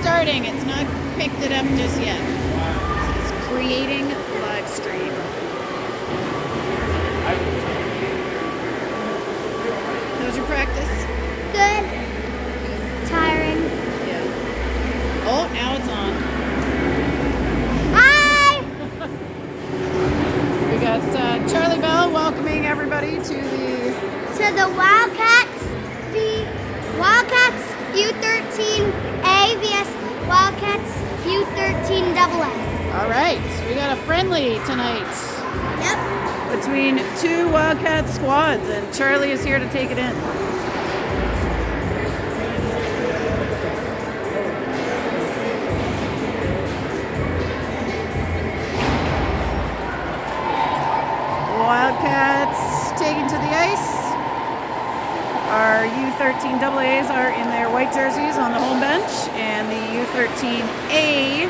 starting. It's not picked it up just yet. It's creating live stream. How was your practice? Good. Tiring. Yeah. Oh, now it's on. Hi! We got Charlie Bell welcoming everybody to the Wildcats. The Wildcats U13A vs Wildcats U13AA. All right, we got a friendly tonight. Yep. Between two Wildcat squads, and Charlie is here to take it in. Wildcats taken to the ice. Our U13AAs are in their white jerseys on the home bench, and the U13A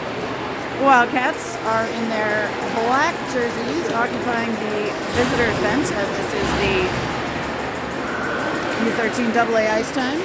Wildcats are in their black jerseys occupying the visitors bench, as this is the U13AA ice time.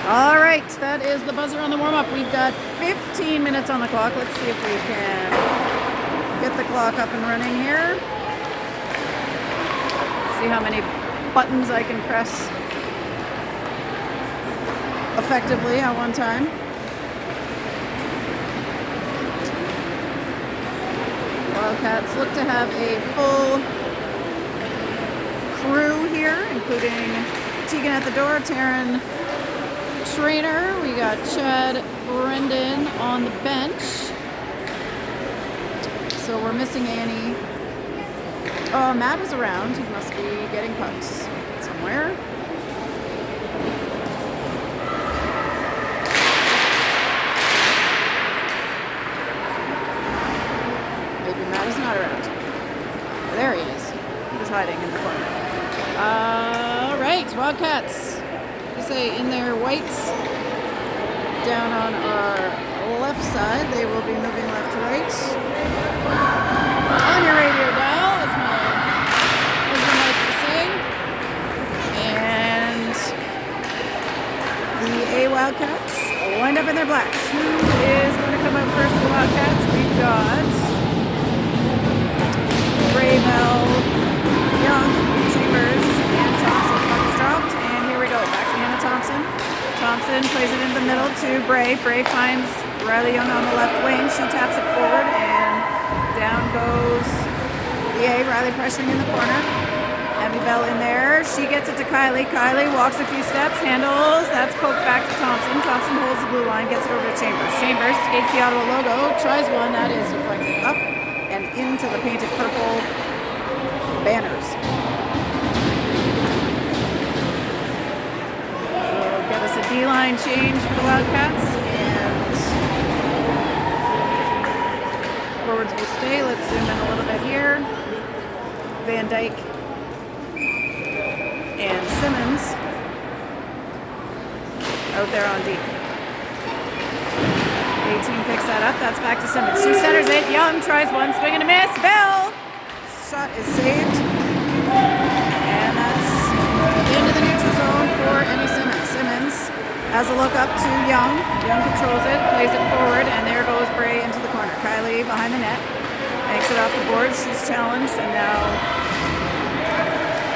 All right, that is the buzzer on the warm-up. We've got 15 minutes on the clock. Let's see if we can get the clock up and running here. See how many buttons I can press effectively at one time. Wildcats look to have a full crew here, including Tegan at the door, Taryn Trainer. We got Chad Brendan on the bench. So we're missing Annie. Oh, Matt is around. He must be getting pucks somewhere. Maybe Matt is not around. There he is. He was hiding in the corner. All right, Wildcats. You say in their whites down on our left side. They will be moving left to right. On your radio dial, as my husband likes to say. And the A Wildcats lined up in their blacks. Who is going to come up first for the Wildcats? We've got Ray Bell, Young, Chambers, and Thompson. Puck is dropped, and here we go. Back to Hannah Thompson. Thompson plays it in the middle to Bray. Bray finds Riley Young on the left wing. She taps it forward, and down goes the A. Riley pressuring in the corner. Emmy Bell in there. She gets it to Kylie. Kylie walks a few steps, handles. That's poked back to Thompson. Thompson holds the blue line, gets it over to Chambers. Chambers skates the Ottawa logo, tries one. That is deflected up and into the painted purple banners. Will get us a D-line change for the Wildcats, and forwards will stay. Let's zoom in a little bit here. Van Dyke and Simmons out there on D. 18 picks that up. That's back to Simmons. She centers it. Young tries one. Swing and a miss. Bell! Shot is saved. And that's into the neutral zone for Emmy Simmons. Simmons has a look up to Young. Young controls it. Plays it forward. And there goes Bray into the corner. Kylie behind the net. Makes it off the board. She's challenged. And now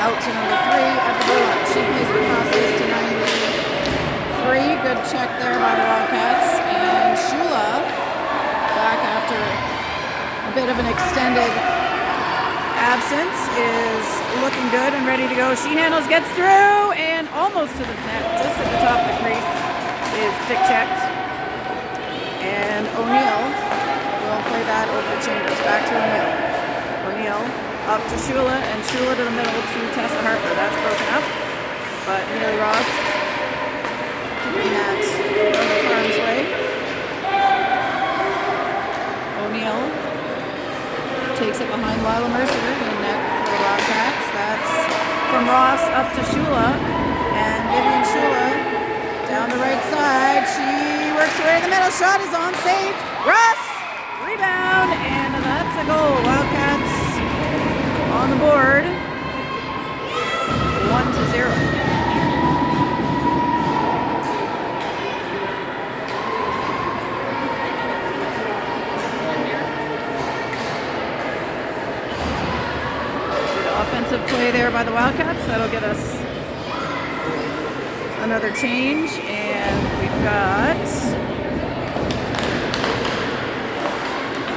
out to number 3 at the blue line. She plays it across this to 93. Good check there by the Wildcats. And Shula, back after a bit of an extended absence, is looking good and ready to go. She handles, gets through, and almost to the net, just at the top of the crease, is stick checked. And O'Neill will play that over to Chambers. Back to O'Neill. O'Neill up to Shula, and Shula to the middle to Tessa Harper. That's broken up, but Haley Ross keeping that out of harm's way. O'Neill takes it behind Lila Mercer in net for the Wildcats. That's from Ross up to Shula, and Vivian Shula down the right side. She works her way in the middle. Shot is on, saved. Ross rebound, and that's a goal. Wildcats on the board, 1-0. Offensive play there by the Wildcats. That'll get us another change, and we've got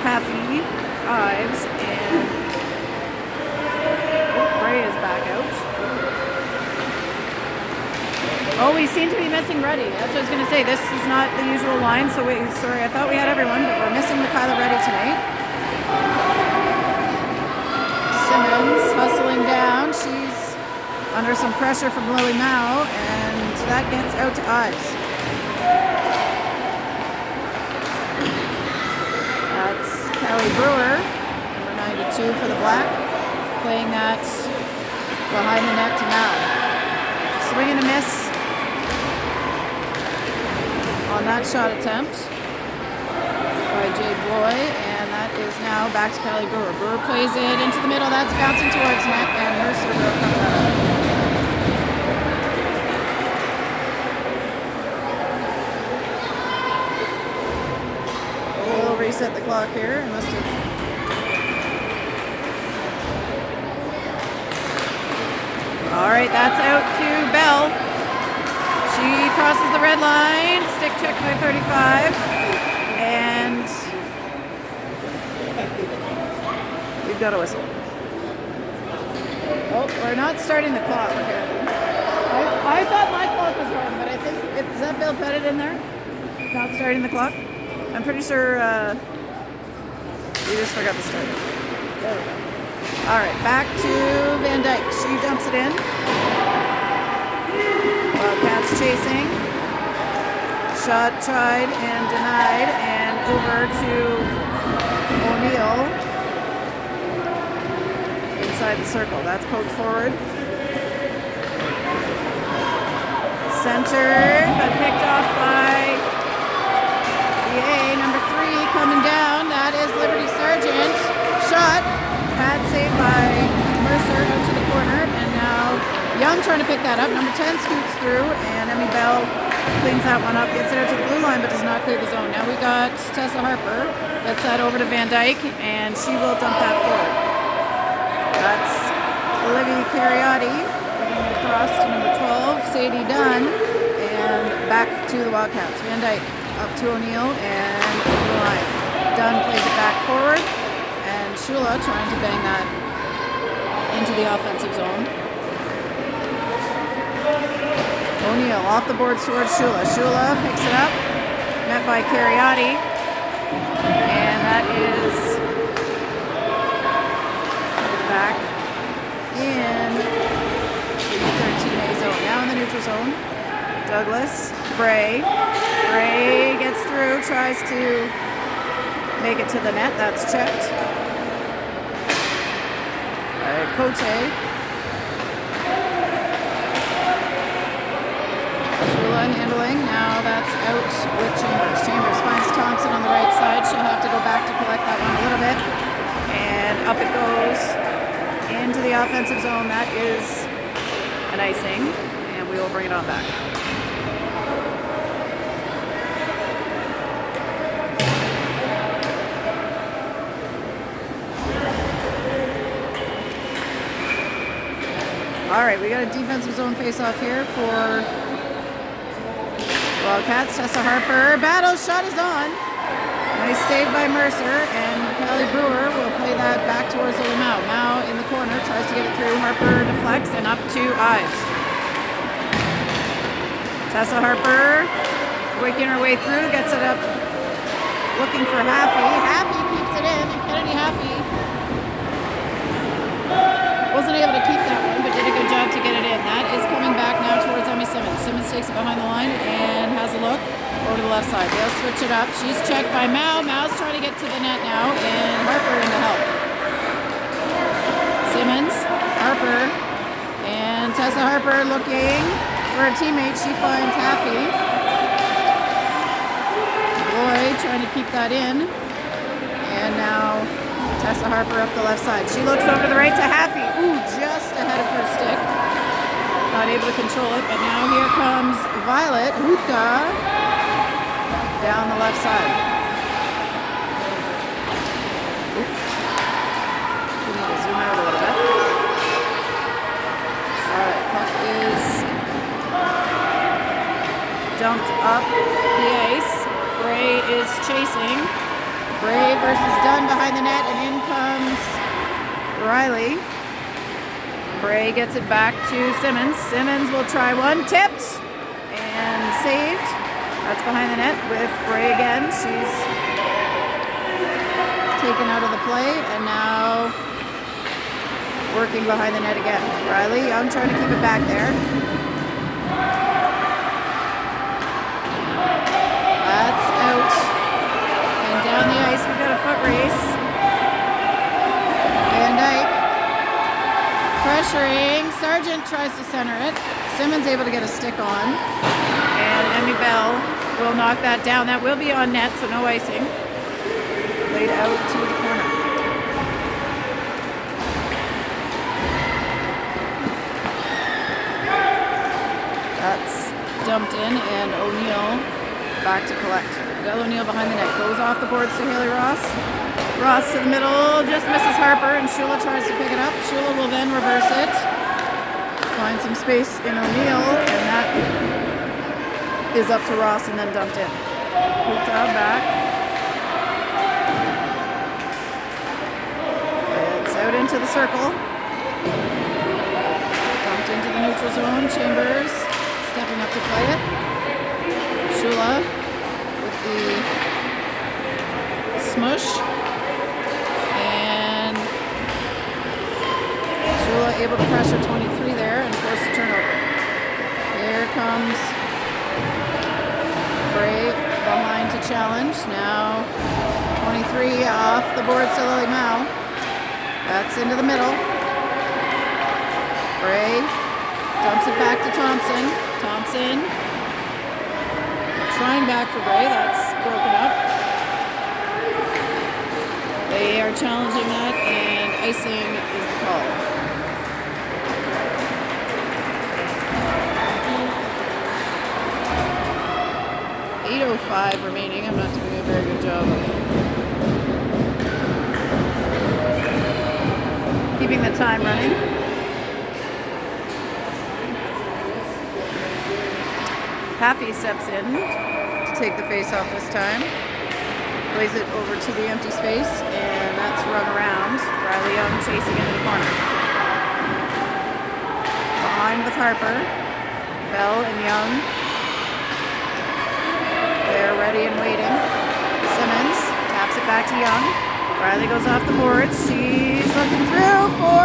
Haffey, Ives, and Bray is back out. Oh, we seem to be missing Reddy. That's what I was going to say. This is not the usual line, so sorry, I thought we had everyone, but we're missing Kyla Reddy tonight. Simmons hustling down. She's under some pressure from Lily Mao, and that gets out to Ives. That's Callie Brewer, number 92 for the Black, playing that behind the net to Mao. Swing and a miss on that shot attempt by Jade Bloy, and that is now back to Callie Brewer. Brewer plays it into the middle. That's bouncing towards net, and Mercer will come out. We'll reset the clock here. I must have. All right, that's out to Bell. She crosses the red line. Stick check by 35, and we've got a whistle. Oh, we're not starting the clock here. I thought my clock was wrong, but I think, is that Bill Pettit in there? Not starting the clock? I'm pretty sure we just forgot to start it. There we go. All right, back to Van Dyke. She dumps it in. Wildcats chasing. Shot tried and denied, and over to O'Neill inside the circle. That's poked forward. Centered, but picked off by the A, number 3, coming down. That is Liberty Sargent. Shot. Bad save by Mercer out to the corner. And now Young trying to pick that up. Number 10 scoots through, and Emmy Bell cleans that one up. Gets it out to the blue line, but does not clear the zone. Now we got Tessa Harper. Gets that over to Van Dyke, and she will dump that forward. That's Olivia Cariotti putting it across to number 12, Sadie Dunn, and back to the Wildcats. Van Dyke up to O'Neill and over the line. Dunn plays it back forward, and Shula trying to bang that into the offensive zone. O'Neill off the boards towards Shula. Shula picks it up, met by Cariotti, and that is back in the U13A zone. Now in the neutral zone. Douglas, Bray. Bray gets through, tries to make it to the net. That's checked. Cote. Shula handling. Now that's out with Chambers. Chambers finds Thompson on the right side. She'll have to go back to collect that one a little bit. And up it goes into the offensive zone. That is an icing. And we will bring it on back. All right, we got a defensive zone face-off here for Wildcats. Tessa Harper, battle shot is on. Nice save by Mercer, and Callie Brewer will play that back towards Zoe Mao. Mao in the corner, tries to get it through. Harper deflects, and up to Ives. Tessa Harper working her way through, gets it up, looking for Haffey. Haffey keeps it in, and Kennedy Haffey wasn't able to keep that one, but did a good job to get it in. That is coming back now towards Emmy Simmons. Simmons takes it behind the line and has a look over to the left side. They'll switch it up. She's checked by Mao. Mao's trying to get to the net now, and Harper in to help. Simmons, Harper, and Tessa Harper looking for a teammate. She finds Haffey. Boyd trying to keep that in, and now Tessa Harper up the left side. She looks over the right to Haffey. Ooh, just ahead of her stick. Not able to control it, but now here comes Violet Hutka down the left side. Oops. We need to zoom out a little bit. Alright, puck is dumped up the ice. Bray is chasing. Bray versus Dunn behind the net, and in comes Riley. Bray gets it back to Simmons. Simmons will try one, tipped and saved. That's behind the net with Bray again. She's taken out of the play, and now working behind the net again. Riley Young trying to keep it back there. That's out. Down the ice, we've got a foot race. Van Dyke pressuring. Sargent tries to center it. Simmons able to get a stick on. And Emmy Bell will knock that down. That will be on net, so no icing. Laid out to the corner. That's dumped in, and O'Neill back to collect. Del O'Neill behind the net, goes off the boards to Haley Ross. Ross to the middle, just misses Harper, and Shula tries to pick it up. Shula will then reverse it. Find some space in O'Neill, and that is up to Ross and then dumped in. Hutka back. It's out into the circle. Dumped into the neutral zone. Chambers stepping up to play it. Shula the smush, and Shula able to pressure 23 there and force the turnover. Here comes Bray behind to challenge. Now 23 off the boards to Lily Mao. That's into the middle. Bray dumps it back to Thompson. Thompson Thompson trying back for Bray. That's broken up. They are challenging that, and icing is the call. .805 remaining. I'm not doing a very good job of keeping the time running. Happy steps in to take the face off this time. Plays it over to the empty space, and that's run around. Riley Young chasing into the corner. Behind with Harper. Bell and Young. They're ready and waiting. Simmons taps it back to Young. Riley goes off the boards. She's looking through for...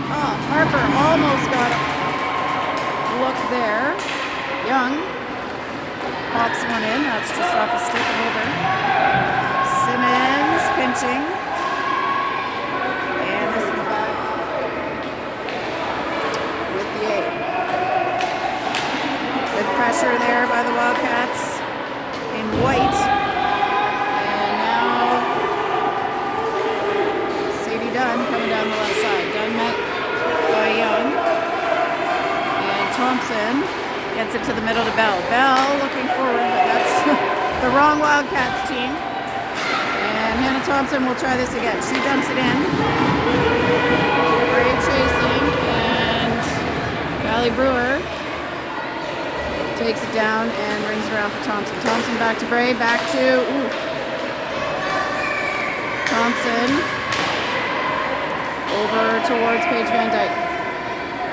Oh, Harper almost got a look there. Young pops one in. That's just off a stick and over. Simmons pinching. And this is back with the 8. Good pressure there by the Wildcats in white. And now Sadie Dunn coming down the left side. Dunn met by Young. And Thompson gets it to the middle to Bell. Bell looking forward, but that's the wrong Wildcats team. And Hannah Thompson will try this again. She dumps it in. Great chasing, and Valley Brewer takes it down and rings around for Thompson. Thompson back to Bray, back to Thompson. Over towards Paige Van Dyke.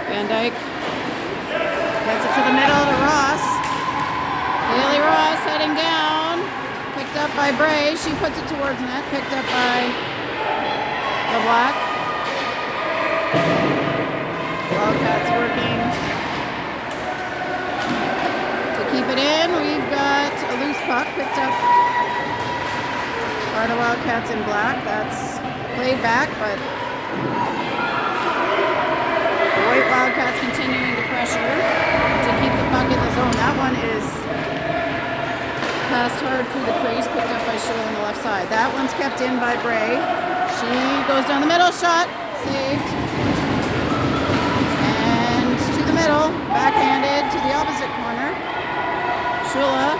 Van Dyke gets it to the middle to Ross. Haley Ross heading down. Picked up by Bray. She puts it towards net. Picked up by the Black. Wildcats working to keep it in. We've got a loose puck picked up by the Wildcats in black. That's played back, but the White Wildcats continuing to pressure to keep the puck in the zone. That one is passed hard through the crease, picked up by Sheila on the left side. That one's kept in by Bray. She goes down the middle, shot, saved. And to the middle, backhanded to the opposite corner. Sheila.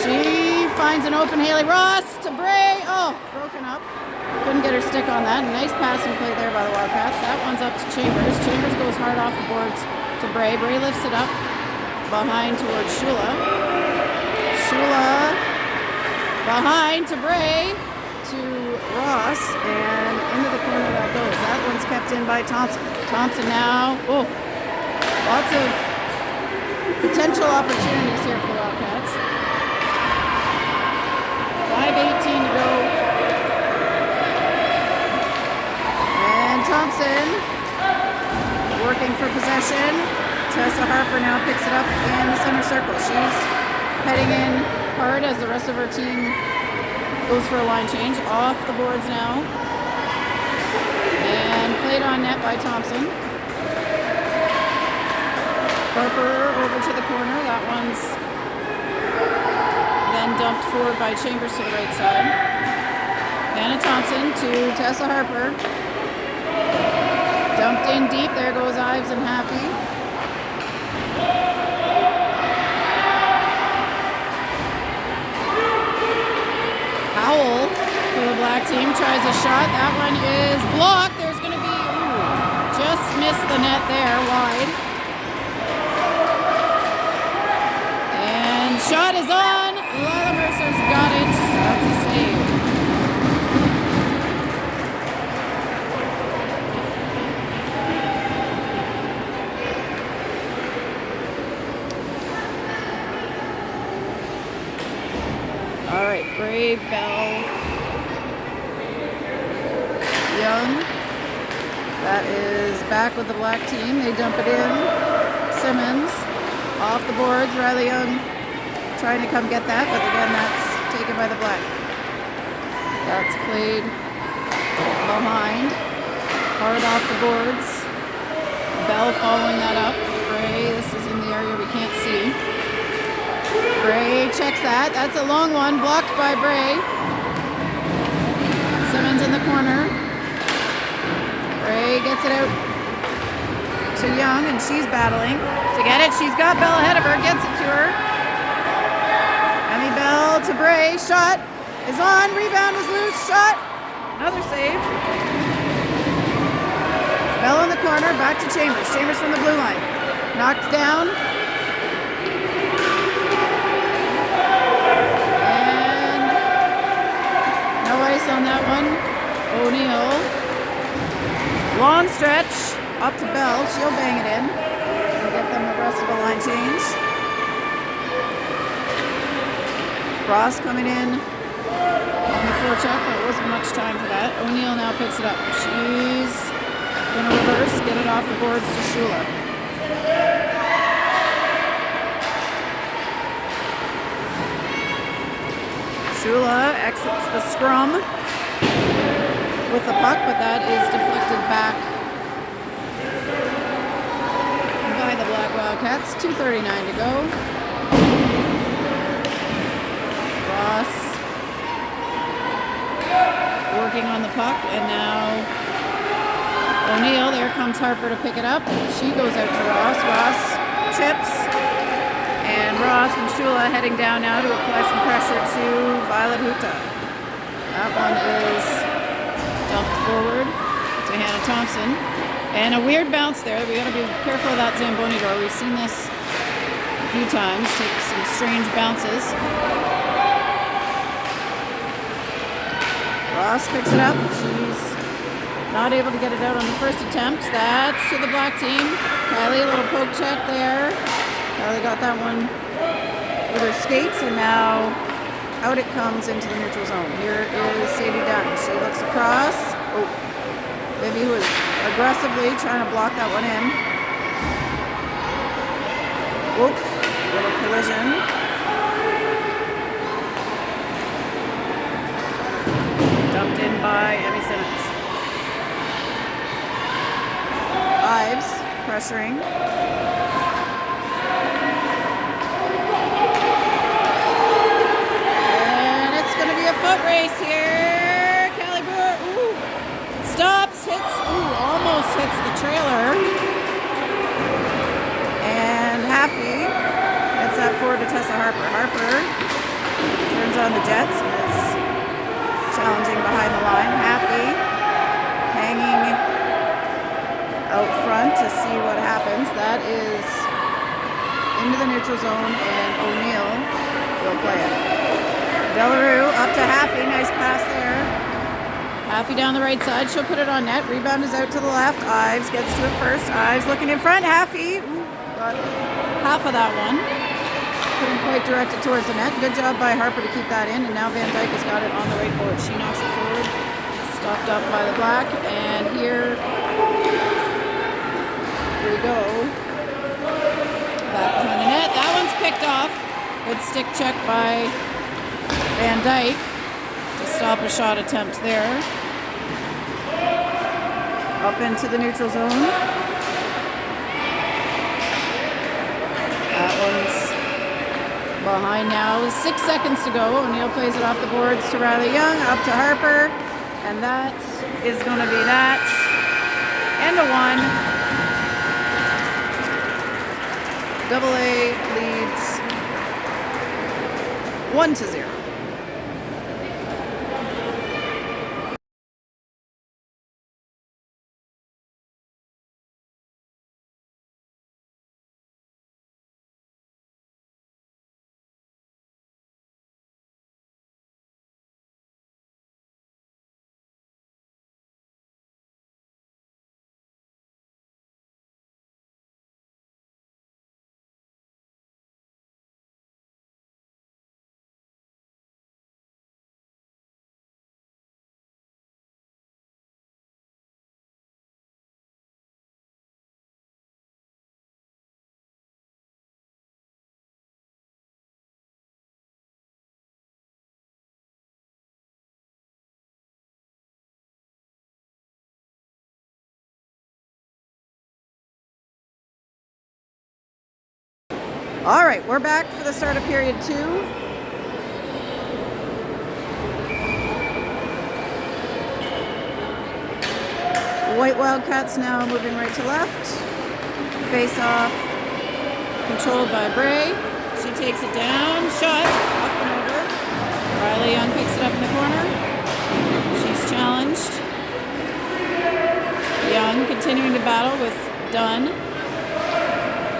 She finds an open Haley Ross to Bray. Oh, broken up. Couldn't get her stick on that. Nice passing play there by the Wildcats. That one's up to Chambers. Chambers goes hard off the boards to Bray. Bray lifts it up behind towards Shula. Shula behind to Bray to Ross, and into the corner that goes. That one's kept in by Thompson. Thompson now. Oh, lots of potential opportunities here for the Wildcats. 5:18 to go. Thompson working for possession. Tessa Harper now picks it up in the center circle. She's heading in hard as the rest of her team goes for a line change. Off the boards now. And played on net by Thompson. Harper over to the corner. That one's then dumped forward by Chambers to the right side. Hannah Thompson to Tessa Harper. Dumped in deep. There goes Ives and Happy. Howell for the black team tries a shot. That one is blocked. There's going to be, just missed the net there, wide. And shot is on. Lila Mercer's got it. That's a save. All right, Bray, Bell, Young. That is back with the black team. They dump it in. Simmons off the boards. Riley Young trying to come get that, but again, that's taken by the black. That's played behind. Hard off the boards. Bell following that up. Bray. This is in the area we can't see. Bray checks that. That's a long one, blocked by Bray. Simmons in the corner. Bray gets it out to Young, and she's battling to get it. She's got Bell ahead of her, gets it to her. Emmy Bell to Bray. Shot is on. Rebound is loose. Shot. Another save. Bell in the corner. Back to Chambers. Chambers from the blue line. Knocked down. And no ice on that one. O'Neill. Long stretch. Up to Bell. She'll bang it in. And get them the rest of the line change. Ross coming in on the forecheck, but it wasn't much time for that. O'Neill now picks it up. She's going to reverse, get it off the boards to Shula. Shula exits the scrum with the puck, but that is deflected back by the Black Wildcats. 2:39 to go. Ross working on the puck, and now O'Neill. There comes Harper to pick it up. She goes out to Ross. Ross chips, and Ross and Shula heading down now to apply some pressure to Violet Huta. That one is dumped forward to Hannah Thompson, and a weird bounce there. We got to be careful of that Zamboni door. We've seen this a few times. Take some strange bounces. Ross picks it up. She's not able to get it out on the first attempt. That's to the black team. Kylie, a little poke check there. Kylie got that one with her skates, and now out it comes into the neutral zone. Here is Sadie Dunn. She looks across. Oh, Vivi was aggressively trying to block that one in. Whoop, little collision. Dumped in by Emmy Simmons. Ives pressuring. And it's going to be a foot race here. Callie Brewer, stops, hits, almost hits the trailer. And Happy gets that forward to Tessa Harper. Harper turns on the Jets and is challenging behind the line. Happy hanging out front to see what happens. That is into the neutral zone, and O'Neill will play it. Delarue up to Happy. Nice pass there. Happy down the right side. She'll put it on net. Rebound is out to the left. Ives gets to it first. Ives looking in front. Happy got half of that one. Couldn't quite direct it towards the net. Good job by Harper to keep that in, and now Van Dyke has got it on the right board. She knocks it forward. Stopped up by the black, and here we go. Back behind the net. That one's picked off. Good stick check by Van Dyke to stop a shot attempt there. Up into the neutral zone. That one's behind now. 6 seconds to go. O'Neill plays it off the boards to Riley Young. Up to Harper. And that is going to be that. And a one. AA leads 1-0. All right, we're back for the start of period 2. White Wildcats now moving right to left. Face off, controlled by Bray. She takes it down, shot, up and over. Riley Young picks it up in the corner. She's challenged. Young continuing to battle with Dunn.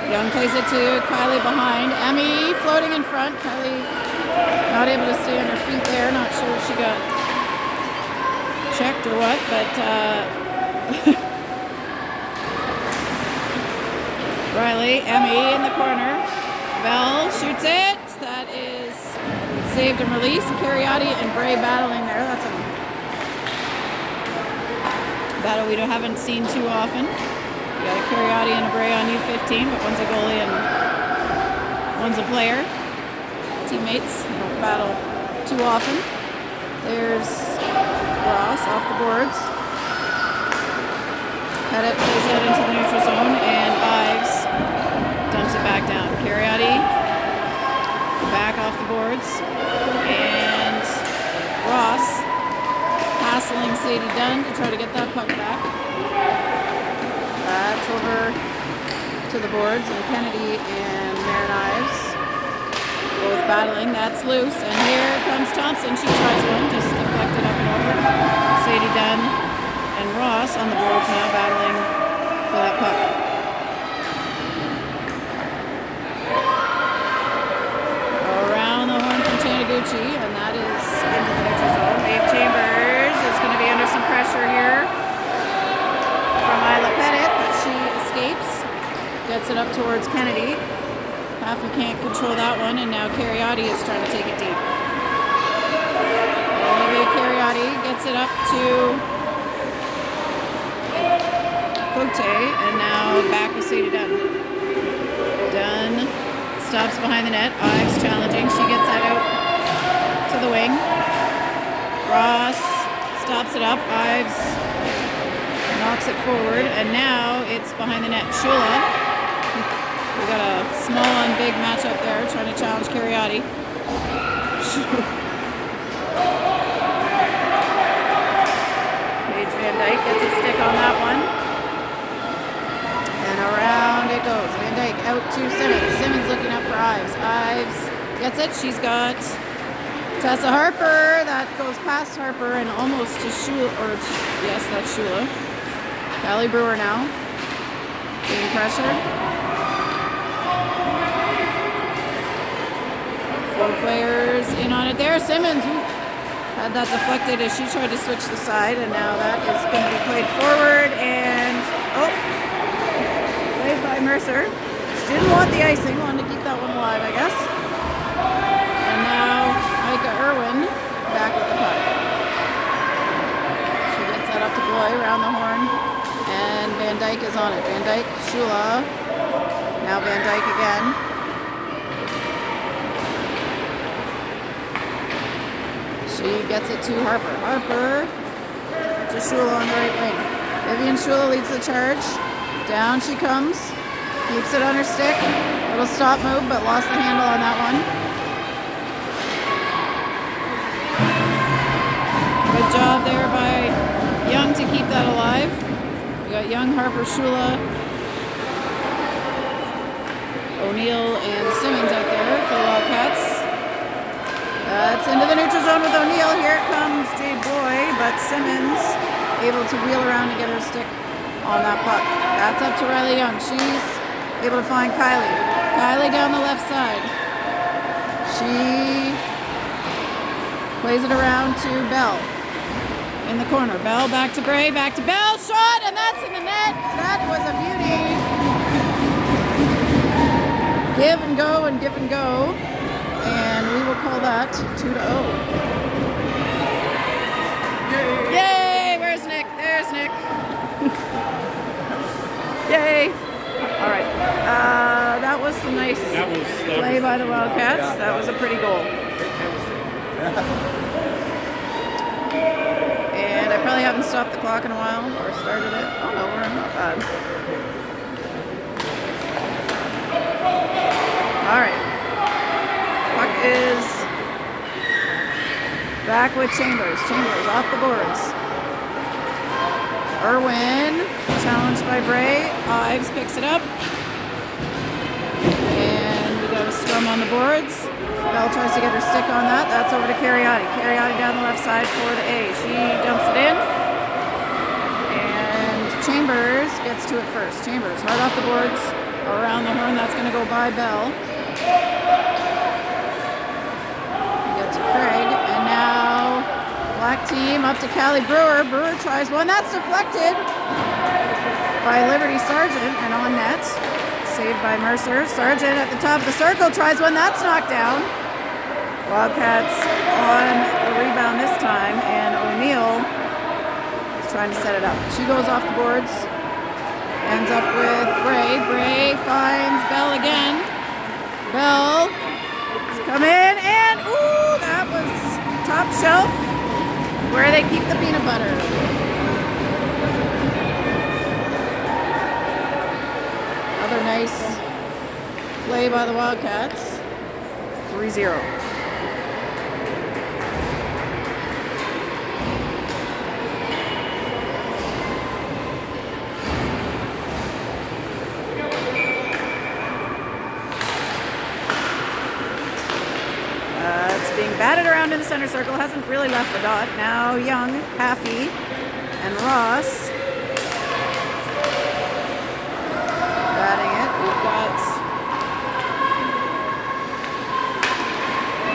Young plays it to Kylie behind. Emmy floating in front. Kylie not able to stay on her feet there. Not sure if she got checked or what, but Riley, Emmy in the corner. Bell shoots it. That is saved and released. Cariotti and Bray battling there. That's a battle we haven't seen too often. We got a Cariotti and a Bray on U15, but one's a goalie and one's a player. Teammates, they don't battle too often. There's Ross off the boards. Pettit plays out into the neutral zone, and Ives dumps it back down. Cariotti back off the boards, and Ross hassling Sadie Dunn to try to get that puck back. That's over to the boards, and Kennedy and Marin Ives both battling. That's loose, and here comes Thompson. She tries one, just deflected up and over. Sadie Dunn and Ross on the boards now battling for that puck. Around the horn from Taniguchi, and that is into the neutral zone. Maeve Chambers is going to be under some pressure here from Isla Pettit, but she escapes. Gets it up towards Kennedy. Halfway can't control that one, and now Cariotti is trying to take it deep. Olivia Cariotti gets it up to Cote, and now back with Sadie Dunn. Dunn stops behind the net. Ives challenging. She gets that out to the wing. Ross stops it up. Ives knocks it forward, and now it's behind the net. Shula. We got a small and big matchup there, trying to challenge Cariotti. Paige Van Dyke gets a stick on that one. And around it goes. Van Dyke out to Simmons. Simmons looking up for Ives. Ives gets it. She's got Tessa Harper. That goes past Harper and almost to Shula. Or yes, that's Shula. Callie Brewer now being pressured. 4 players in on it there. Simmons had that deflected as she tried to switch the side, and now that is going to be played forward, and played by Mercer. She didn't want the icing, wanted to keep that one alive, I guess. And now Micah Irwin back with the puck. She gets that up to Bloy around the horn, and Van Dyke is on it. Van Dyke, Shula, now Van Dyke again. She gets it to Harper. Harper to Shula on the right wing. Vivian Shula leads the charge. Down she comes. Keeps it on her stick. Little stop move, but lost the handle on that one. Good job there by Young to keep that alive. We got Young, Harper, Shula, O'Neill, and Simmons out there for the Wildcats. It's into the neutral zone with O'Neill. Here comes Jade Boy, but Simmons able to wheel around to get her stick on that puck. That's up to Riley Young. She's able to find Kylie. Kylie down the left side. She plays it around to Bell in the corner. Bell back to Bray, back to Bell. Shot, and that's in the net. That was a beauty. Give and go and give and go. And we will call that 2-0. Yay! Where's Nick? There's Nick. Yay! All right. That was some nice play by the Wildcats. Yeah, that was a pretty goal. And I probably haven't stopped the clock in a while or started it. Oh no, we're not bad. All right. Puck is back with Chambers. Chambers off the boards. Irwin, challenged by Bray. Ives picks it up. And we got a scrum on the boards. Bell tries to get her stick on that. That's over to Cariotti. Cariotti down the left side for the A. She dumps it in. And Chambers gets to it first. Chambers hard off the boards. Around the horn. That's going to go by Bell. Get to Craig. And now Black team up to Callie Brewer. Brewer tries one. That's deflected by Liberty Sargent and on net. Saved by Mercer. Sargent at the top of the circle tries one. That's knocked down. Wildcats on the rebound this time, and O'Neill is trying to set it up. She goes off the boards. Ends up with Bray. Bray finds Bell again. Bell has come in, and ooh, that was top shelf where they keep the peanut butter. Another nice play by the Wildcats. 3-0. It's being batted around in the center circle. Hasn't really left the dot. Now Young, Haffey, and Ross batting it. We've got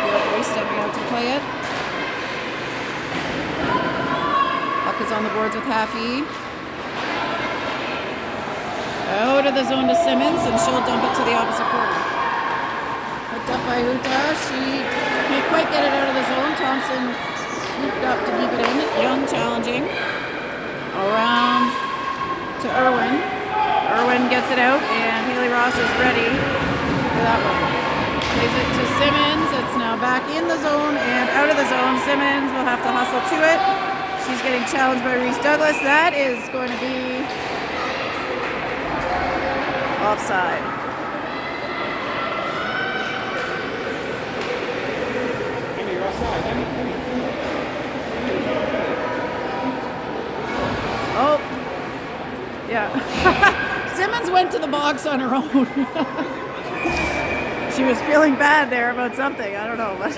Gilroy stepping out to play it. Puck is on the boards with Haffey. Out of the zone to Simmons, and she'll dump it to the opposite corner. Picked up by Huta. She can't quite get it out of the zone. Thompson swooped up to keep it in. Young challenging. Around to Irwin. Irwin gets it out, and Haley Ross is ready for that one. Plays it to Simmons. It's now back in the zone and out of the zone. Simmons will have to hustle to it. She's getting challenged by Reese Douglas. That is going to be offside. Oh, yeah. Simmons went to the box on her own. She was feeling bad there about something. I don't know, but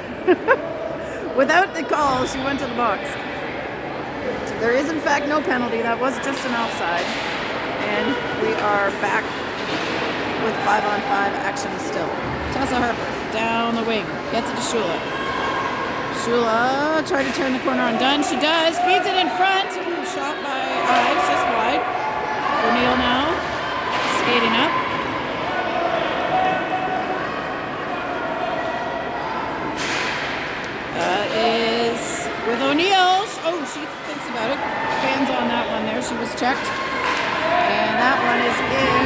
without the call, she went to the box. There is, in fact, no penalty. That was just an offside. And we are back with 5-on-5 action still. Tessa Harper down the wing. Gets it to Shula. Shula tried to turn the corner on Dunn. She does. Feeds it in front. Ooh, shot by Ives, just wide. O'Neill now skating up. That is with O'Neill. Oh, she thinks about it. Fans on that one there. She was checked. And that one is in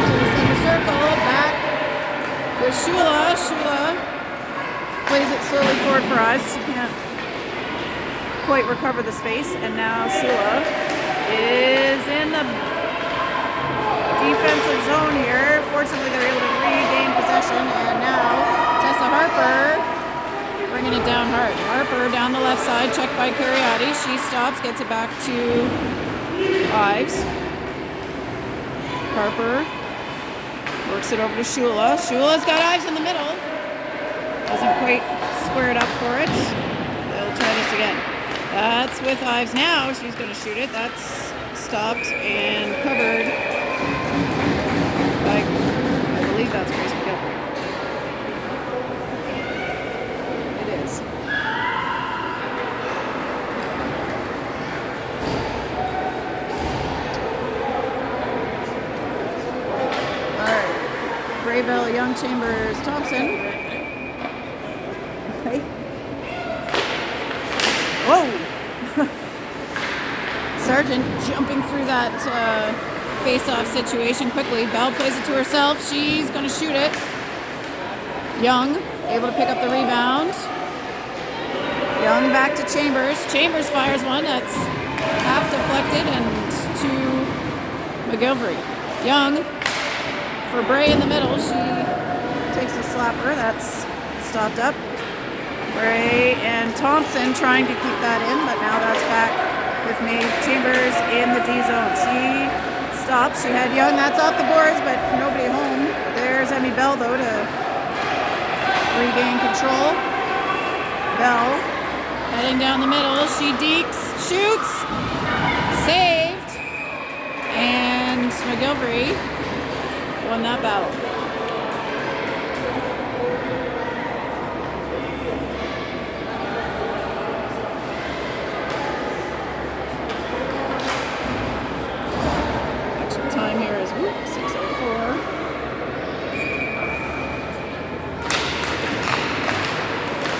to the center circle. Back with Shula. Shula plays it slowly forward for Ives. She can't quite recover the space. And now Shula is in the defensive zone here. Fortunately, they're able to regain possession. And now Tessa Harper bringing it down hard. Harper down the left side, checked by Cariotti. She stops, gets it back to Ives. Harper works it over to Shula. Shula's got Ives in the middle. Doesn't quite square it up for it. They'll try this again. That's with Ives now. She's going to shoot it. That's stopped and covered by, I believe that's Grace McGilvery. It is. All right. Braybell, Young, Chambers, Thompson. Okay. Whoa! Sargent jumping through that face-off situation quickly. Bell plays it to herself. She's going to shoot it. Young able to pick up the rebound. Young back to Chambers. Chambers fires one that's half deflected and to McGilvery. Young for Bray in the middle. She takes a slapper. That's stopped up. Ray and Thompson trying to keep that in, but now that's back with Maeve Chambers in the D zone. She stops. She had Young. That's off the boards, but nobody home. There's Emmy Bell, though, to regain control. Bell heading down the middle. She dekes, shoots, saved, and McGilvery won that battle. Extra time here is 6:04.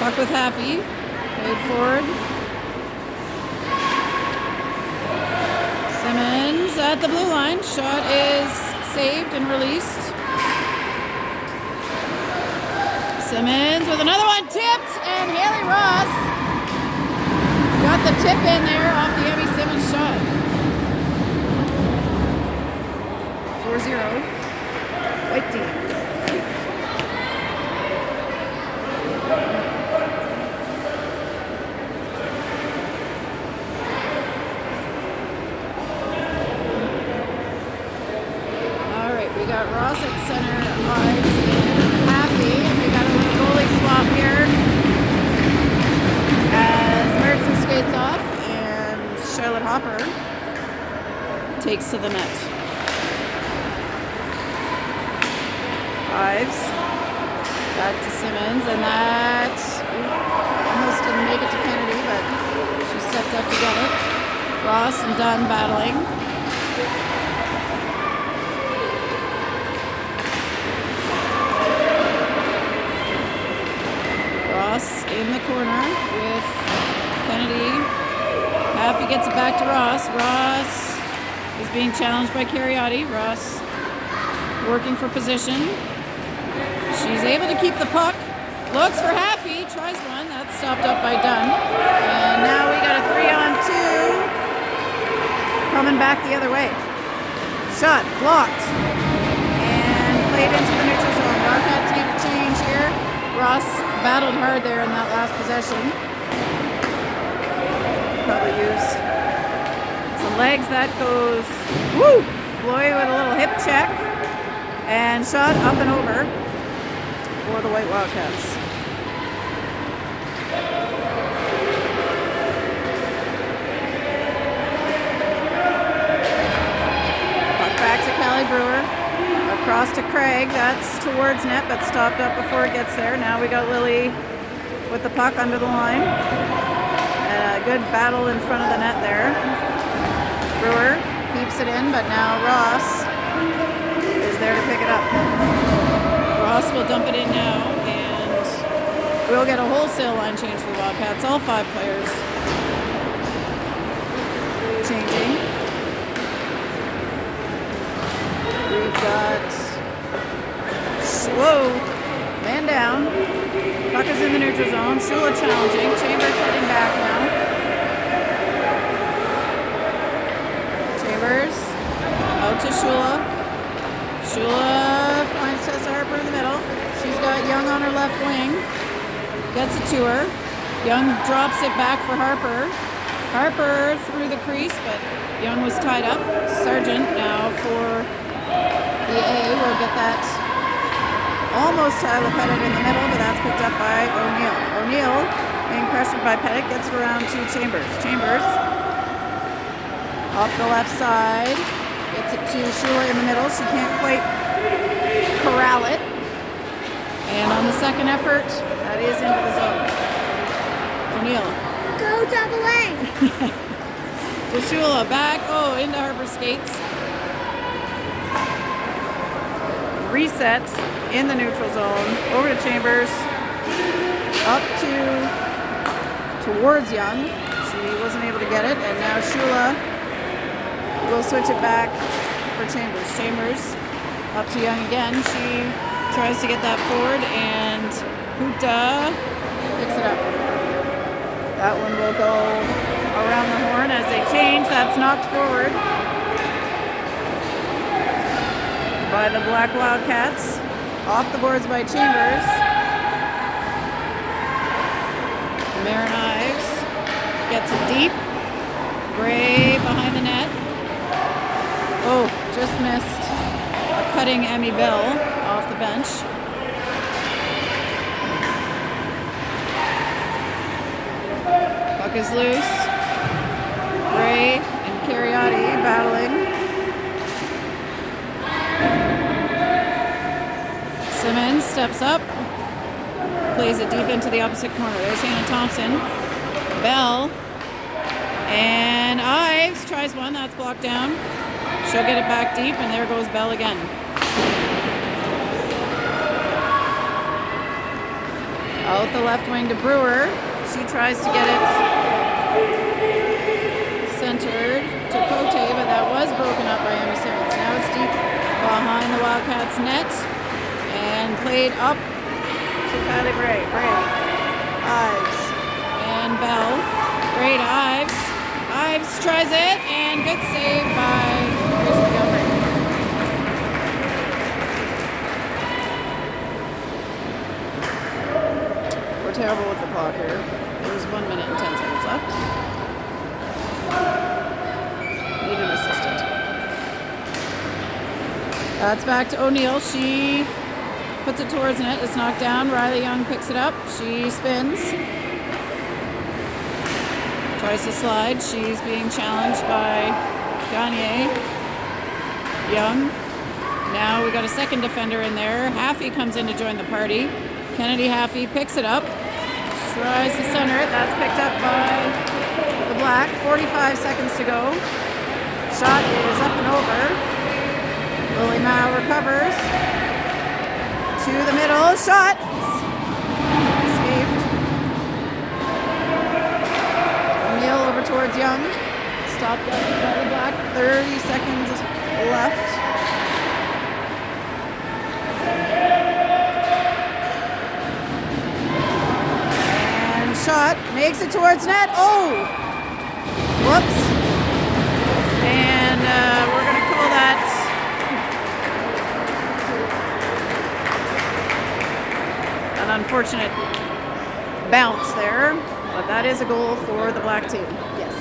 Puck with Happy. Played forward. Simmons at the blue line. Shot is saved and released. Simmons with another one. Tipped, and Haley Ross got the tip in there off the Emmy Simmons shot. 4-0. White team. We got Ross at center, Ives and Happy, and we got a little goalie swap here as Mercer skates off and Charlotte Hopper takes to the net. Ives back to Simmons, and that almost didn't make it to Kennedy, but she stepped up to get it. Ross and Dunn battling. In the corner with Kennedy. Happy gets it back to Ross. Ross is being challenged by Cariotti. Ross working for position. She's able to keep the puck. Looks for Happy. Tries one. That's stopped up by Dunn. And now we got a 3-on-2 coming back the other way. Shot blocked and played into the neutral zone. Wildcats need to change here. Ross battled hard there in that last possession. Probably use some legs. That goes, woo! Bloy with a little hip check. And shot up and over for the White Wildcats. Puck back to Callie Brewer. Across to Craig, that's towards net, but stopped up before it gets there. Now we got Lily with the puck under the line. A good battle in front of the net there. Brewer keeps it in, but now Ross is there to pick it up. Ross will dump it in now, and we'll get a wholesale line change for the Wildcats. All 5 players changing. We've got, whoa, man down. Puck is in the neutral zone. Shula challenging. Chambers heading back now. Chambers out to Shula. Shula finds Tessa Harper in the middle. She's got Young on her left wing. Gets it to her. Young drops it back for Harper. Harper through the crease, but Young was tied up. Sargent now for the A will get that almost Tyler Pettit in the middle, but that's picked up by O'Neill. O'Neill, being pressured by Pettit, gets it around to Chambers. Chambers up the left side, gets it to Shula in the middle. She can't quite corral it. And on the second effort, that is into the zone. O'Neill. Go double A. To Shula, back, into Harper skates. Reset in the neutral zone, over to Chambers, up towards Young. She wasn't able to get it, and now Shula will switch it back for Chambers. Chambers up to Young again. She tries to get that forward, and Huta picks it up. That one will go around the horn as they change. That's knocked forward by the Black Wildcats. Off the boards by Chambers. Marin Ives gets it deep. Gray behind the net. Oh, just missed a cutting Emmy Bell off the bench. Puck is loose. Gray and Cariotti battling. Simmons steps up, plays it deep into the opposite corner. There's Hannah Thompson. Bell. And Ives tries one, that's blocked down. She'll get it back deep, and there goes Bell again. Out the left wing to Brewer. She tries to get it centered to Cote, but that was broken up by Emmy Simmons. Now it's deep behind the Wildcats net and played up to Kylie Bray. Bray, Ives, and Bell. Bray to Ives. Ives tries it, and good save by Grace McGilvery. We're terrible with the clock here. There's 1 minute and 10 seconds left. Need an assistant. That's back to O'Neill. She puts it towards net. It's knocked down. Riley Young picks it up. She spins. Tries to slide. She's being challenged by Gagne. Young. Now we got a second defender in there. Haffey comes in to join the party. Kennedy Haffey picks it up. Tries to center it. That's picked up by the Black. 45 seconds to go. Shot is up and over. Lily Mao recovers. To the middle. Shot. Escaped. O'Neill over towards Young. Stopped up by the Black. 30 seconds left. And shot. Makes it towards net. Oh! Whoops. And we're going to call that an unfortunate bounce there. But that is a goal for the Black team. Yes.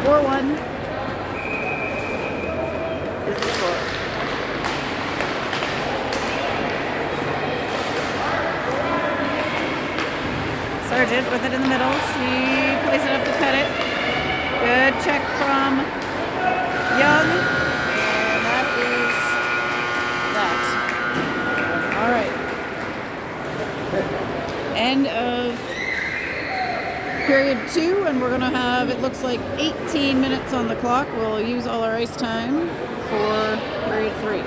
4-1 is the score. Sargent with it in the middle. She plays it up to Pettit. Good check from Young. And that is that. All right. End of period 2, and we're going to have, it looks like 18 minutes on the clock. We'll use all our ice time for period 3.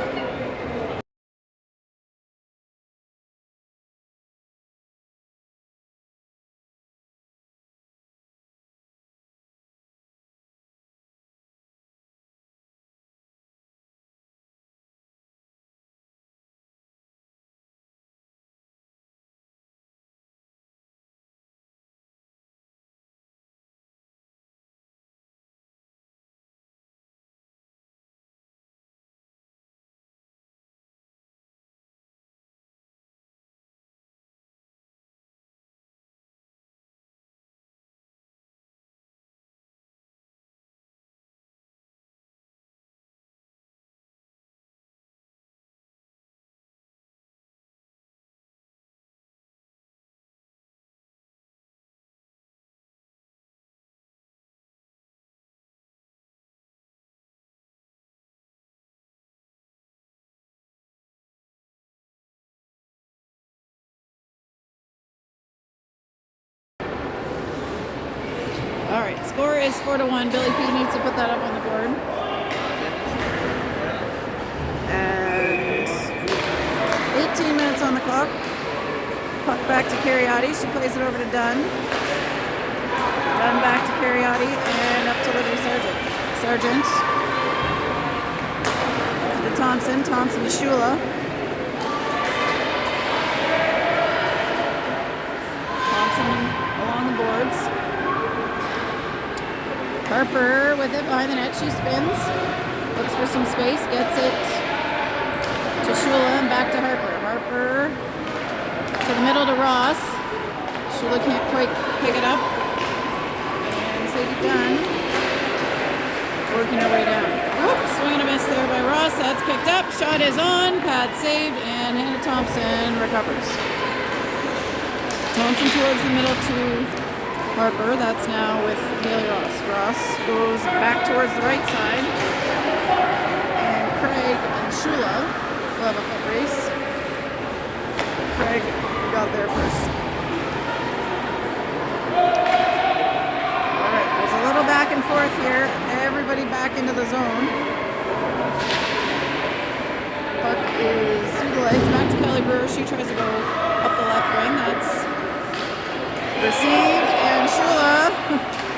All right, score is 4-1. Billy P needs to put that up on the board. And 18 minutes on the clock. Puck back to Cariotti. She plays it over to Dunn. Dunn back to Cariotti and up to Livy Sargent. Sargent to Thompson. Thompson to Shula. Thompson along the boards. Harper with it behind the net. She spins. Looks for some space. Gets it to Shula and back to Harper. Harper to the middle to Ross. Shula can't quite pick it up. And Sadie Dunn working her way down. Oops, swing and a miss there by Ross. That's picked up. Shot is on. Pad saved. And Hannah Thompson recovers. Thompson towards the middle to Harper. That's now with Haley Ross. Ross goes back towards the right side. And Craig and Shula will have a foot race. Craig got there first. Alright, there's a little back and forth here. Everybody back into the zone. Puck is through the legs. Back to Kelly Brewer. She tries to go up the left wing. That's received. And Shula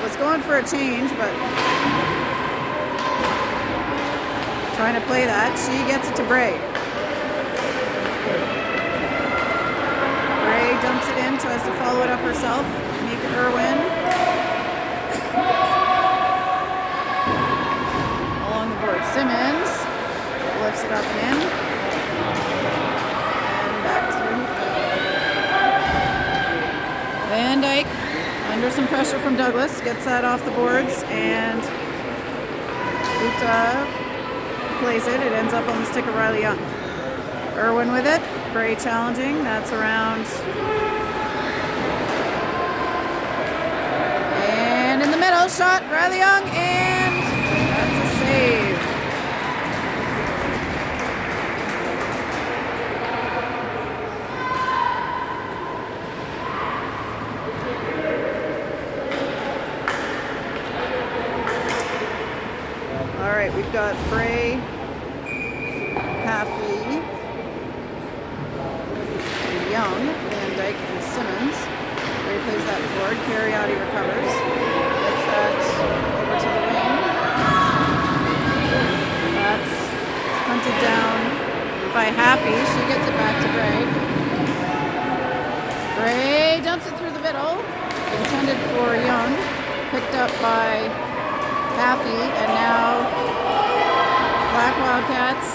was going for a change, but trying to play that. She gets it to Bray. Bray dumps it in, tries to follow it up herself. Mika Irwin. Along the board. Simmons lifts it up and in. And back through. Van Dyke, under some pressure from Douglas, gets that off the boards, and Uta plays it. It ends up on the stick of Riley Young. Irwin with it. Bray challenging. That's around. And in the middle, shot, Riley Young, and that's a save. All right, we've got Bray, Haffey, and Young, Van Dyke, and Simmons. Bray plays that forward. Carriotti recovers. Gets that over to the wing. That's hunted down by Haffey. She gets it back to Bray. Bray dumps it through the middle. Intended for Young. Picked up by Haffey, and now Black Wildcats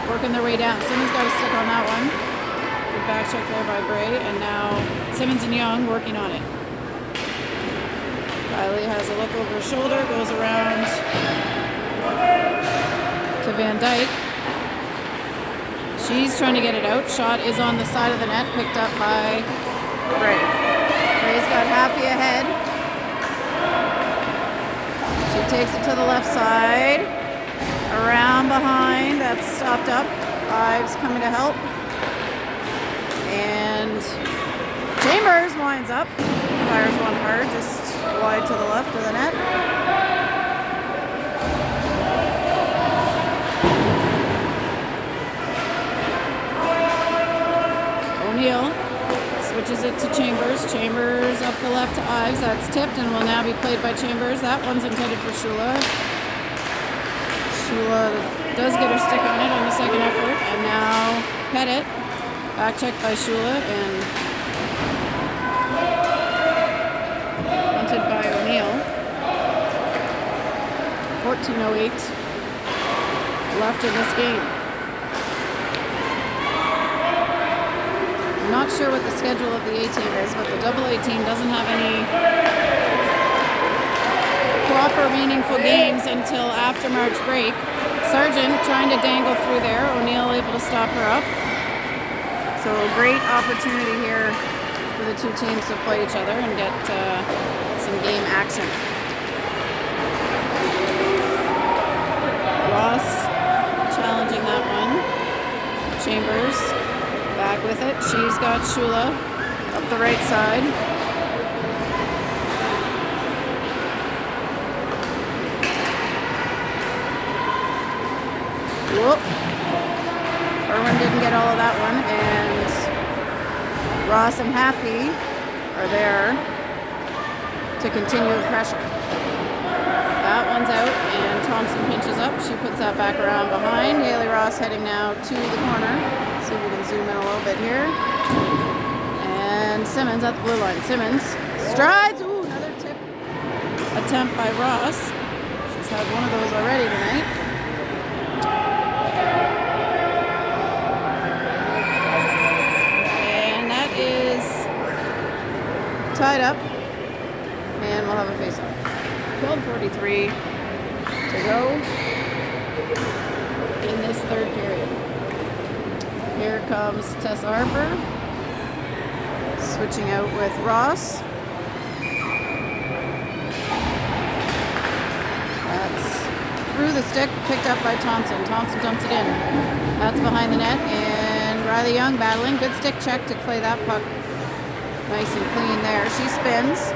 working their way down. Simmons got a stick on that one. Good back check there by Bray, and now Simmons and Young working on it. Riley has a look over her shoulder, goes around to Van Dyke. She's trying to get it out. Shot is on the side of the net, picked up by Bray. Bray's got Haffey ahead. She takes it to the left side. Around behind. That's stopped up. Ives coming to help. And Chambers winds up. Fires one hard, just wide to the left of the net. O'Neill switches it to Chambers. Chambers up the left to Ives. That's tipped and will now be played by Chambers. That one's intended for Shula. Shula does get her stick on it on the second effort. And now Pettit. Back check by Shula and fronted by O'Neill. 14:08 left in this game. I'm not sure what the schedule of the A team is, but the AA team doesn't have any proper meaningful games until after March break. Sargent trying to dangle through there. O'Neill able to stop her up. So a great opportunity here for the two teams to play each other and get some game action. Ross challenging that one. Chambers back with it. She's got Shula up the right side. Whoop. Irwin didn't get all of that one, and Ross and Haffey are there to continue the pressure. That one's out, and Thompson pinches up. She puts that back around behind. Haley Ross heading now to the corner. See if we can zoom in a little bit here. And Simmons at the blue line. Simmons strides. Ooh, another tip attempt by Ross. had one of those already tonight. And that is tied up. And we'll have a face-off. 12:43 to go in this third period. Here comes Tessa Harper, switching out with Ross. That's through the stick, picked up by Thompson. Thompson dumps it in. That's behind the net, and Riley Young battling. Good stick check to play that puck nice and clean there. She spins.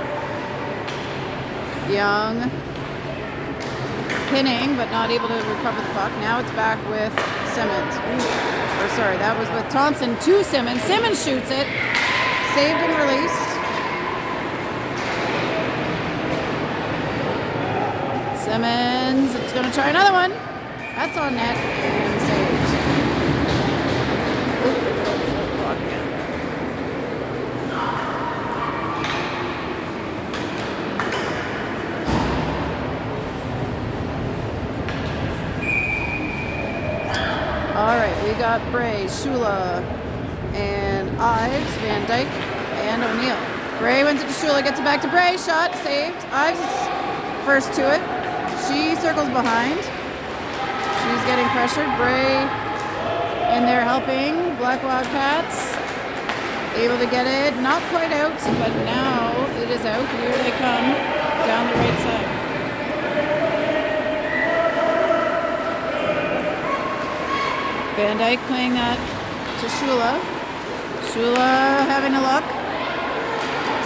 Young pinning, but not able to recover the puck. Now it's back with Simmons. Or sorry, that was with Thompson to Simmons. Simmons shoots it. Saved and released. Simmons, it's going to try another one. That's on net and saved. Block again. All right, we got Bray, Shula, and Ives, Van Dyke, and O'Neill. Bray wins it to Shula, gets it back to Bray. Shot saved. Ives is first to it. She circles behind. She's getting pressured. Bray in there helping. Black Wildcats able to get it. Not quite out, but now it is out. Here they come down the right side. Van Dyke playing that to Shula. Shula having a look.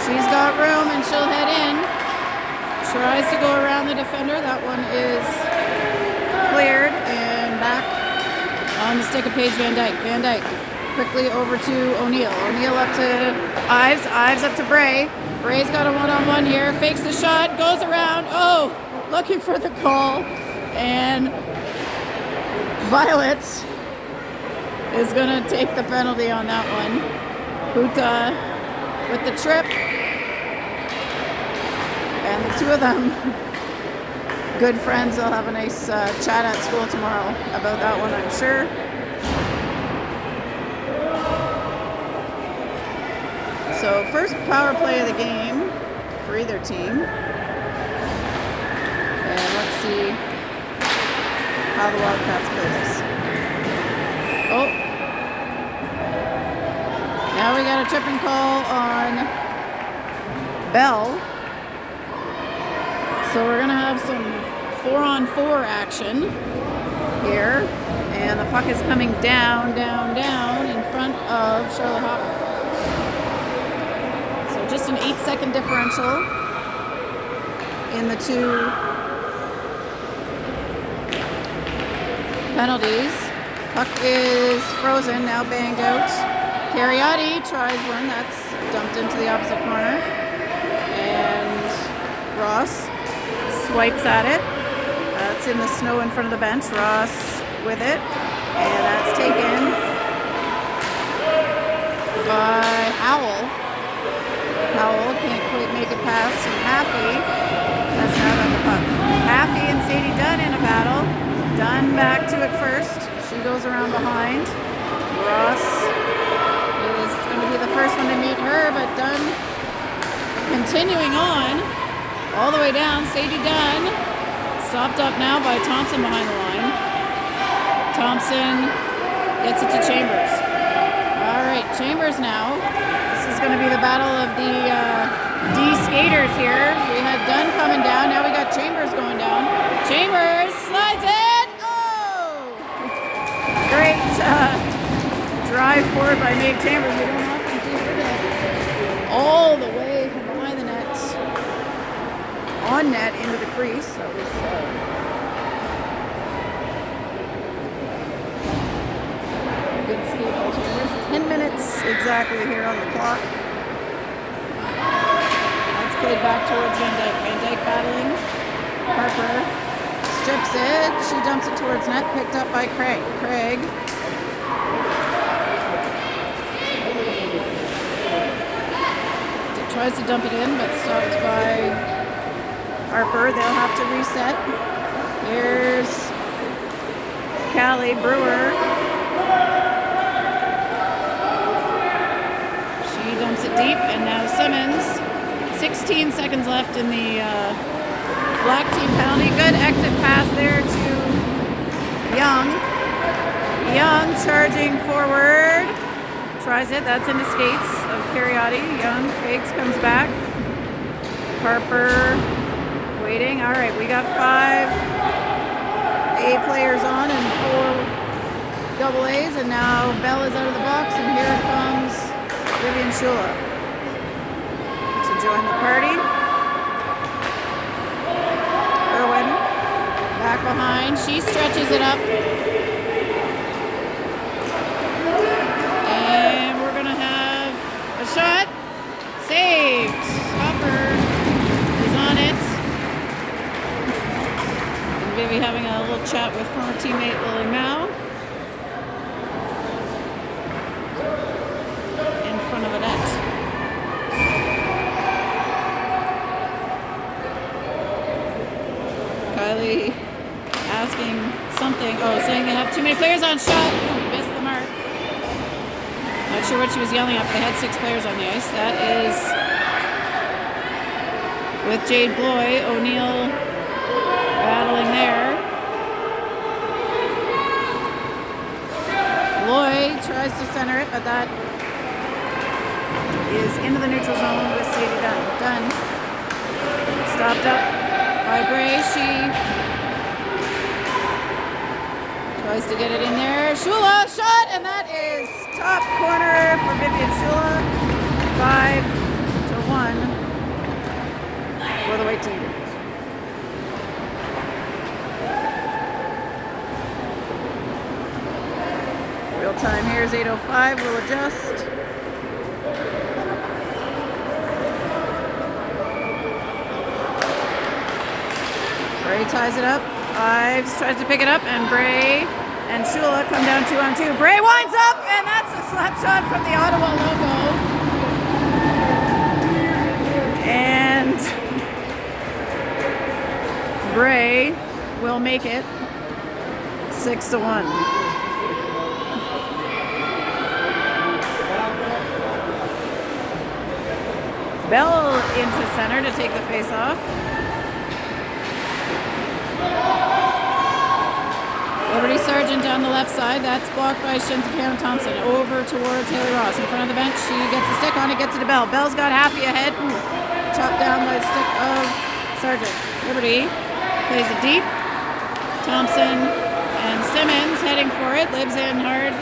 She's got room and she'll head in. Tries to go around the defender. That one is cleared and back on the stick of Paige Van Dyke. Van Dyke quickly over to O'Neill. O'Neill up to Ives. Ives up to Bray. Bray's got a one-on-one here. Fakes the shot. Goes around. Oh, looking for the call. And Violet is going to take the penalty on that one. Huta with the trip. And the two of them, good friends, they'll have a nice chat at school tomorrow about that one, I'm sure. So first power play of the game for either team. And let's see how the Wildcats play this. Oh. Now we got a tripping call on Bell. So we're going to have some 4-on-4 action here. And the puck is coming down, down, down in front of Charlotte Hopper. So just an 8-second differential in the two penalties. Puck is frozen, now banged out. Cariotti tries one, that's dumped into the opposite corner. And Ross swipes at it. That's in the snow in front of the bench. Ross with it. And that's taken by Howell. Howell can't quite make it past. And Haffey has now got the puck. Haffey and Sadie Dunn in a battle. Dunn back to it first. She goes around behind. Ross is going to be the first one to meet her, but Dunn continuing on all the way down. Sadie Dunn stopped up now by Thompson behind the line. Thompson gets it to Chambers. All right, Chambers now. This is going to be the battle of the D skaters here. We had Dunn coming down. Now we got Chambers going down. Chambers slides in. Oh! Great drive forward by Meg Chambers. We don't often see her get all the way from behind the net, on net into the crease. That was a good skate by Chambers. 10 minutes exactly here on the clock. That's played back towards Van Dyke. Van Dyke battling. Harper strips it. She dumps it towards net. Picked up by Craig. Craig tries to dump it in, but stopped by Harper. They'll have to reset. Here's Callie Brewer. She dumps it deep, and now Simmons. 16 seconds left in the black team penalty. Good exit pass there to Young. Young charging forward. Tries it. That's into skates of Cariotti. Young fakes, comes back. Harper waiting. All right, we got 5 A players on and 4 double A's, and now Bell is out of the box, and here comes Vivian Shula to join the party. Irwin back behind. She stretches it up. And we're going to have a shot. Saved. Hopper is on it. And Vivi having a little chat with former teammate Lily Mao. In front of a net. Kylie asking something. Oh, saying they have too many players on shot. Oh, missed the mark. Not sure what she was yelling at, but they had 6 players on the ice. That is with Jade Bloy. O'Neill battling there. Bloy tries to center it, but that is into the neutral zone with Sadie Dunn. Dunn stopped up by Gray. She tries to get it in there. Shula, shot, and that is top corner for Vivian Shula. 5-1 for the white team. Real time here is 8:05. We'll adjust. Bray ties it up. Ives tries to pick it up, and Bray and Shula come down 2-on-2. Bray winds up, and that's a slap shot from the Ottawa logo. And Bray will make it 6-1. Bell into center to take the face off. Liberty Sargent down the left side. That's blocked by Shinzikawa Thompson. Over towards Haley Ross. In front of the bench. She gets a stick on it, gets it to Bell. Bell's got Happy ahead. Ooh. Chopped down by the stick of Sargent. Liberty plays it deep. Thompson and Simmons heading for it. Libs in hard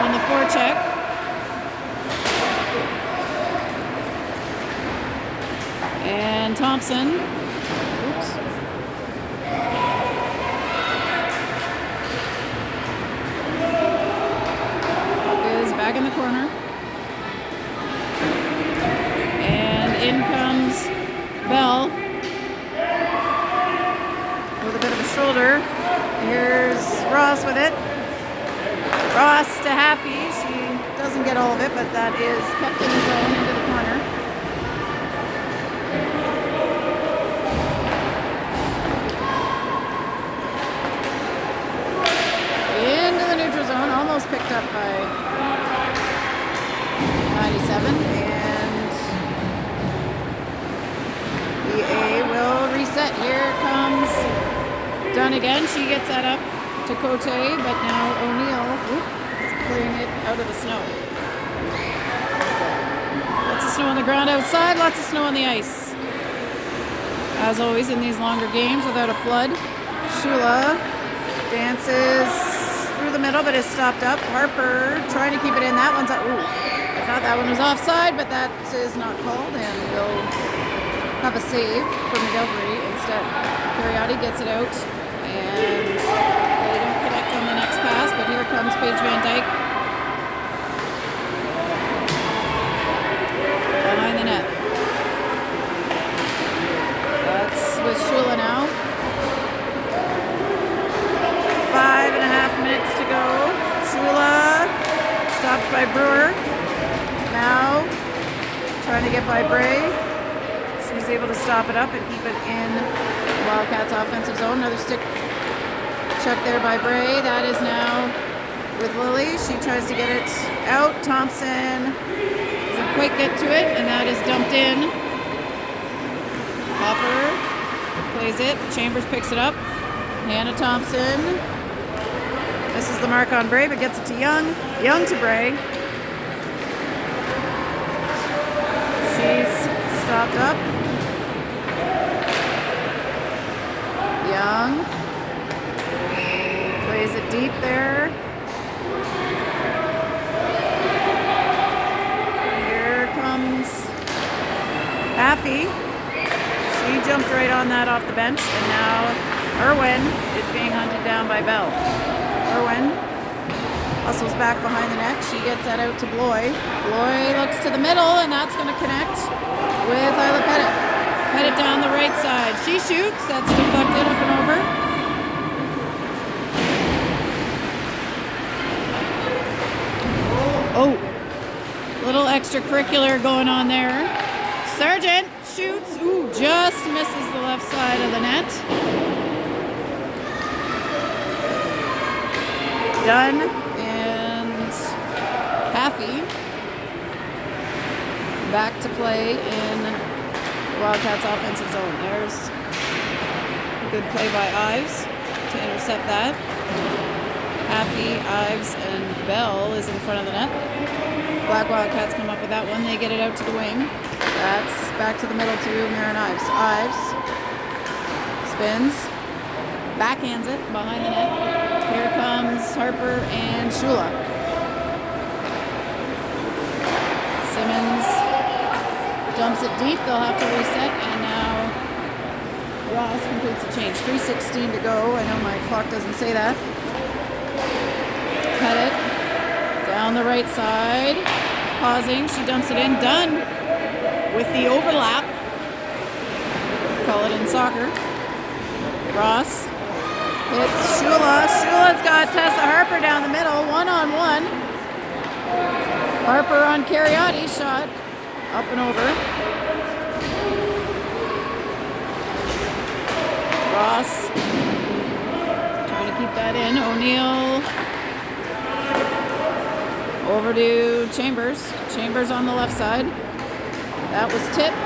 on the forecheck. And Thompson. Oops. Back in the corner. And in comes Bell with a bit of a shoulder. Here's Ross with it. Ross to Happy. She doesn't get all of it, but that is kept in the zone into the corner. Into the neutral zone, almost picked up by 97, and the A will reset. Here comes Dunn again. She gets that up to Cote, but now O'Neill is clearing it out of the snow. Lots of snow on the ground outside, lots of snow on the ice. As always in these longer games without a flood. Shula dances through the middle, but is stopped up. Harper trying to keep it in. That one's up. Ooh. I thought that one was offside, but that is not called, and we'll have a save from McGilvery instead. Cariotti gets it out, and they don't connect on the next pass, but here comes Paige Van Dyke behind the net. That's with Shula now. 5.5 minutes to go. Shula stopped by Brewer. Now trying to get by Bray. She's able to stop it up and keep it in Wildcats offensive zone. Another stick chuck there by Bray. That is now with Lily. She tries to get it out. Thompson doesn't quite get to it, and that is dumped in. Hopper plays it. Chambers picks it up. Hannah Thompson misses the mark on Bray, but gets it to Young. Young to Bray. She's stopped up. Young plays it deep there. Here comes Affy. She jumped right on that off the bench, and now Irwin is being hunted down by Bell. Irwin hustles back behind the net. She gets that out to Bloy. Bloy looks to the middle, and that's going to connect with Isla Pettit. Pettit down the right side. She shoots. That's deflected up and over. Oh, little extracurricular going on there. Sargent shoots. Ooh, just misses the left side of the net. Dunn and Haffey back to play in the Wildcats offensive zone. There's a good play by Ives to intercept that. Haffey, Ives, and Bell is in front of the net. Black Wildcats come up with that one. They get it out to the wing. That's back to the middle to Marin Ives. Ives spins, backhands it behind the net. Here comes Harper and Shula. Simmons dumps it deep. They'll have to reset, and now Ross completes the change. 3:16 to go. I know my clock doesn't say that. Pettit down the right side. Pausing. She dumps it in. Done with the overlap. Call it in soccer. Ross hits Shula. Shula's got Tessa Harper down the middle. 1-on-1. Harper on Cariotti. Shot up and over. Ross trying to keep that in. O'Neill over to Chambers. Chambers on the left side. That was tipped.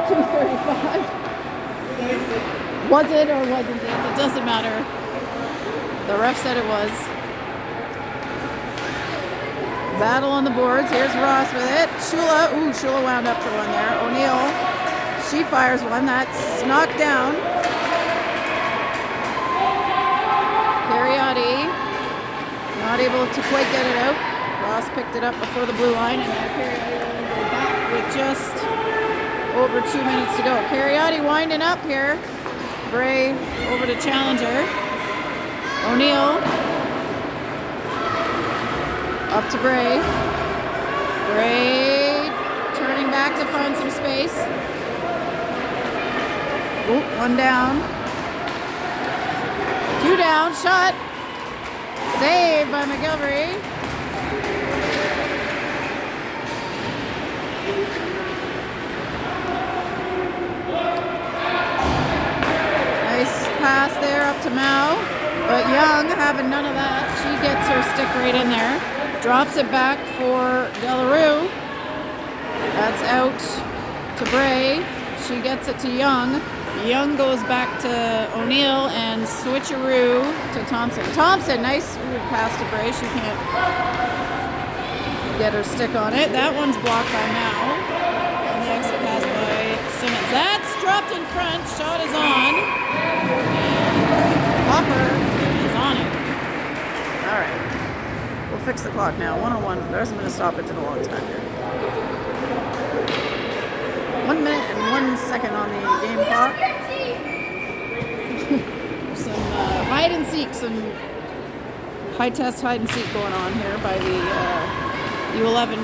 2:35. Was it or wasn't it? It doesn't matter. The ref said it was. Battle on the boards. Here's Ross with it. Shula. Ooh, Shula wound up for one there. O'Neill. She fires one. That's knocked down. Cariotti. Not able to quite get it out. Ross picked it up before the blue line, and now Cariotti will go back with just over 2 minutes to go. Cariotti winding up here. Bray over to Challenger. O'Neill up to Bray. Bray turning back to find some space. Oop, one down. Two down. Shot. Saved by McGilvery. Nice pass there up to Mao. But Young having none of that. She gets her stick right in there. Drops it back for Delarue. That's out to Bray. She gets it to Young. Young goes back to O'Neill and switcheroo to Thompson. Thompson, nice pass to Bray. She can't get her stick on it. That one's blocked by Mao. And the exit pass by Simmons. That's dropped in front. Shot is on. And Hopper is on it. All right. We'll fix the clock now. 1:01. There hasn't been a stoppage in a long time here. 1 minute and 1 second on the game clock. Some hide and seek, some high test hide and seek going on here by the U11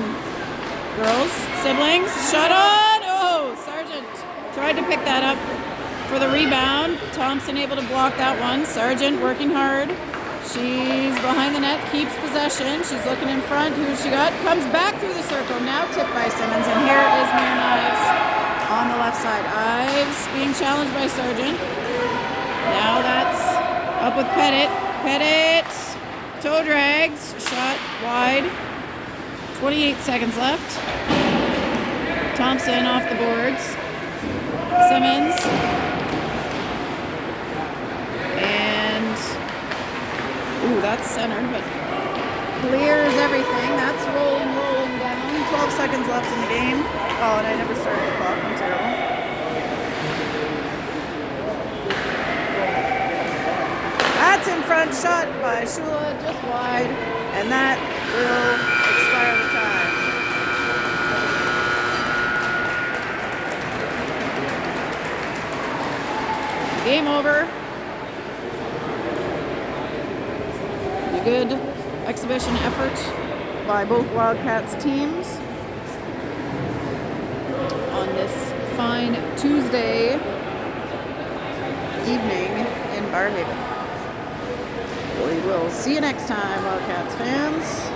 girls. Siblings, shot on! Oh, Sargent tried to pick that up for the rebound. Thompson able to block that one. Sargent working hard. She's behind the net, keeps possession. She's looking in front. Who's she got? Comes back through the circle. Now tipped by Simmons. And here is Marin Ives on the left side. Ives being challenged by Sargent. Up with Pettit. Pettit. Toe drags. Shot wide. 28 seconds left. Thompson off the boards. Simmons. And, ooh, that's centered, but clears everything. That's rolling down. 12 seconds left in the game. Oh, and I never started the clock. I'm terrible. That's in front. Shot by Shula, just wide. And that will expire the time. Game over. A good exhibition effort by both Wildcats teams on this fine Tuesday evening in Barrhaven. We will see you next time, Wildcats fans.